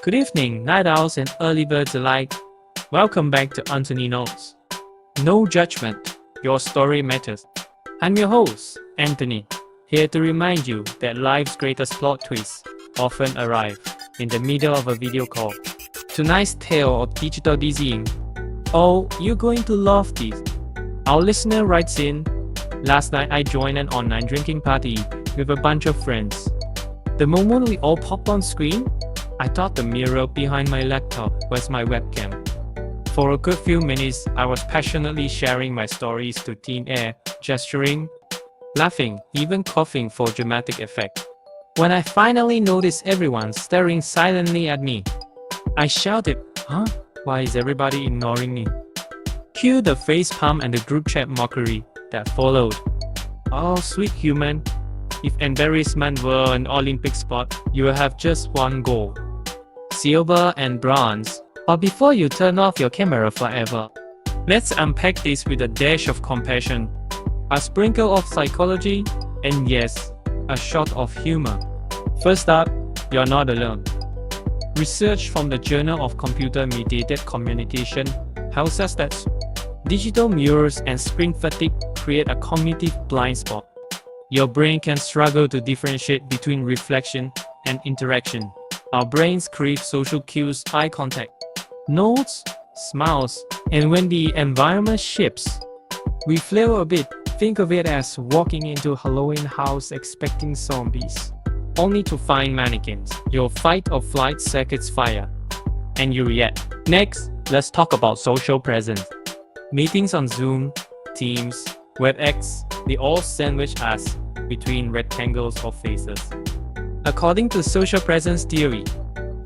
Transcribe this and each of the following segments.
Good evening, night owls and early birds alike. Welcome back to Anthony Notes. No judgment, your story matters. I'm your host, Anthony, here to remind you that life's greatest plot twists often arrive in the middle of a video call. Tonight's tale of digital dizzying. Oh, you're going to love this. Our listener writes in, last night I joined an online drinking party with a bunch of friends. The moment we all popped on screen, I thought the mirror behind my laptop was my webcam. For a good few minutes, I was passionately sharing my stories to thin air, gesturing, laughing, even coughing for dramatic effect. When I finally noticed everyone staring silently at me, I shouted, "Huh? Why is everybody ignoring me?" Cue the facepalm and the group chat mockery that followed. Oh, sweet human, if embarrassment were an Olympic sport, you will have just one goal: silver and bronze, or before you turn off your camera forever. Let's unpack this with a dash of compassion, a sprinkle of psychology, and yes, a shot of humor. First up, you're not alone. Research from the Journal of Computer-Mediated Communication tells us that digital mirrors and screen fatigue create a cognitive blind spot. Your brain can struggle to differentiate between reflection and interaction. Our brains crave social cues, eye contact, nods, smiles, and when the environment shifts, we flail a bit. Think of it as walking into a Halloween house expecting zombies, only to find mannequins. Your fight or flight circuits fire, and you react. Next, let's talk about social presence. Meetings on Zoom, Teams, WebEx, they all sandwich us between rectangles of faces. According to social presence theory,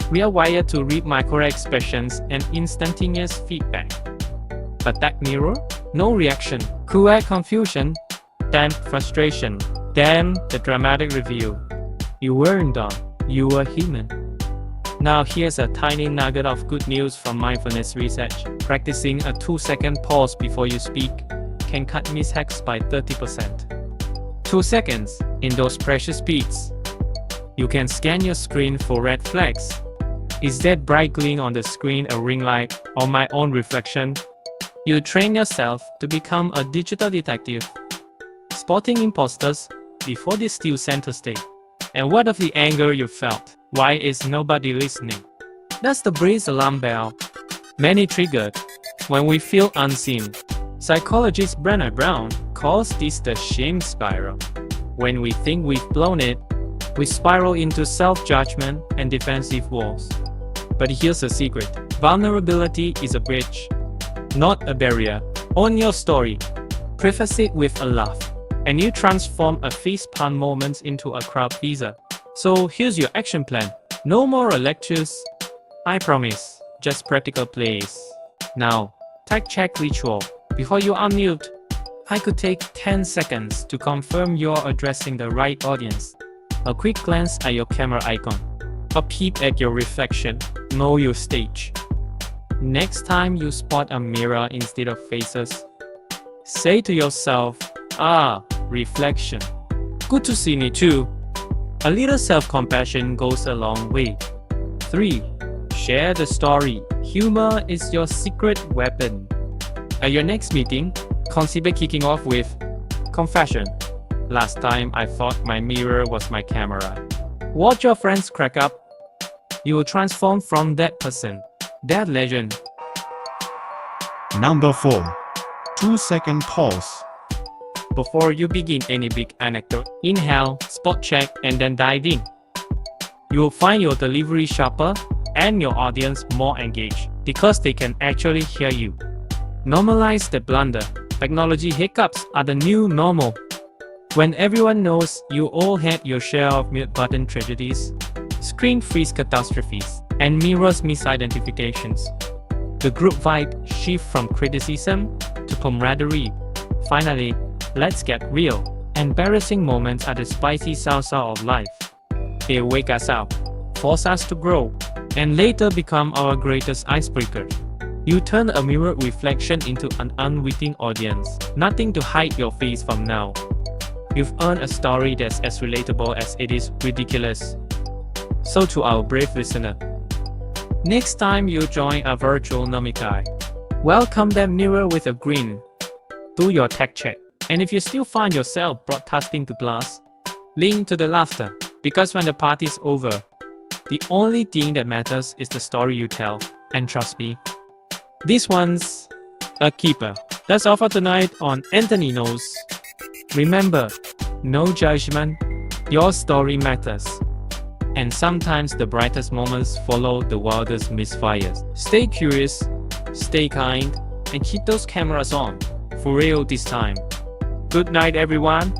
we are wired to read micro-expressions and instantaneous feedback. But that mirror? No reaction. Cool confusion. Then frustration. Then the dramatic reveal. You weren't done. You were human. Now here's a tiny nugget of good news from mindfulness research. Practicing a 2-second pause before you speak can cut mishaps by 30%. 2 seconds in those precious beats. You can scan your screen for red flags. Is that bright glint on the screen a ring light or my own reflection? You train yourself to become a digital detective, spotting imposters before they steal center stage. And what of the anger you felt? Why is nobody listening? That's the brain's alarm bell. Many triggered when we feel unseen. Psychologist Brené Brown calls this the shame spiral. When we think we've blown it, we spiral into self-judgment and defensive walls. But here's the secret. Vulnerability is a bridge, not a barrier. Own your story. Preface it with a laugh, and you transform a facepalm moment into a crowd pleaser. So here's your action plan. No more lectures, I promise. Just practical plays. Now, tag check ritual. Before you unmute, I could take 10 seconds to confirm you're addressing the right audience. A quick glance at your camera icon. A peep at your reflection. Know your stage. Next time you spot a mirror instead of faces, say to yourself, reflection. Good to see me too. A little self-compassion goes a long way. 3. Share the story. Humor is your secret weapon. At your next meeting, consider kicking off with, confession. Last time I thought my mirror was my camera. Watch your friends crack up. You will transform from that person, that legend. Number 4. 2-second pause. Before you begin any big anecdote, inhale, spot check, and then dive in. You will find your delivery sharper and your audience more engaged because they can actually hear you. Normalize the blunder. Technology hiccups are the new normal. When everyone knows you all had your share of mute button tragedies, screen freeze catastrophes, and mirrors misidentifications, the group vibe shifts from criticism to camaraderie. Finally, let's get real. Embarrassing moments are the spicy salsa of life. They wake us up, force us to grow, and later become our greatest icebreaker. You turn a mirror reflection into an unwitting audience. Nothing to hide your face from now. You've earned a story that's as relatable as it is ridiculous. So to our brave listener, Next time you join a virtual nomikai, welcome them nearer with a grin. Do your tech check. And if you still find yourself broadcasting to glass, lean to the laughter. Because when the party's over, the only thing that matters is the story you tell. And trust me, this one's a keeper. That's all for tonight on Anthony Knows. Remember, no judgment, your story matters. And sometimes the brightest moments follow the wildest misfires. Stay curious, stay kind, and keep those cameras on. For real this time. Good night, everyone.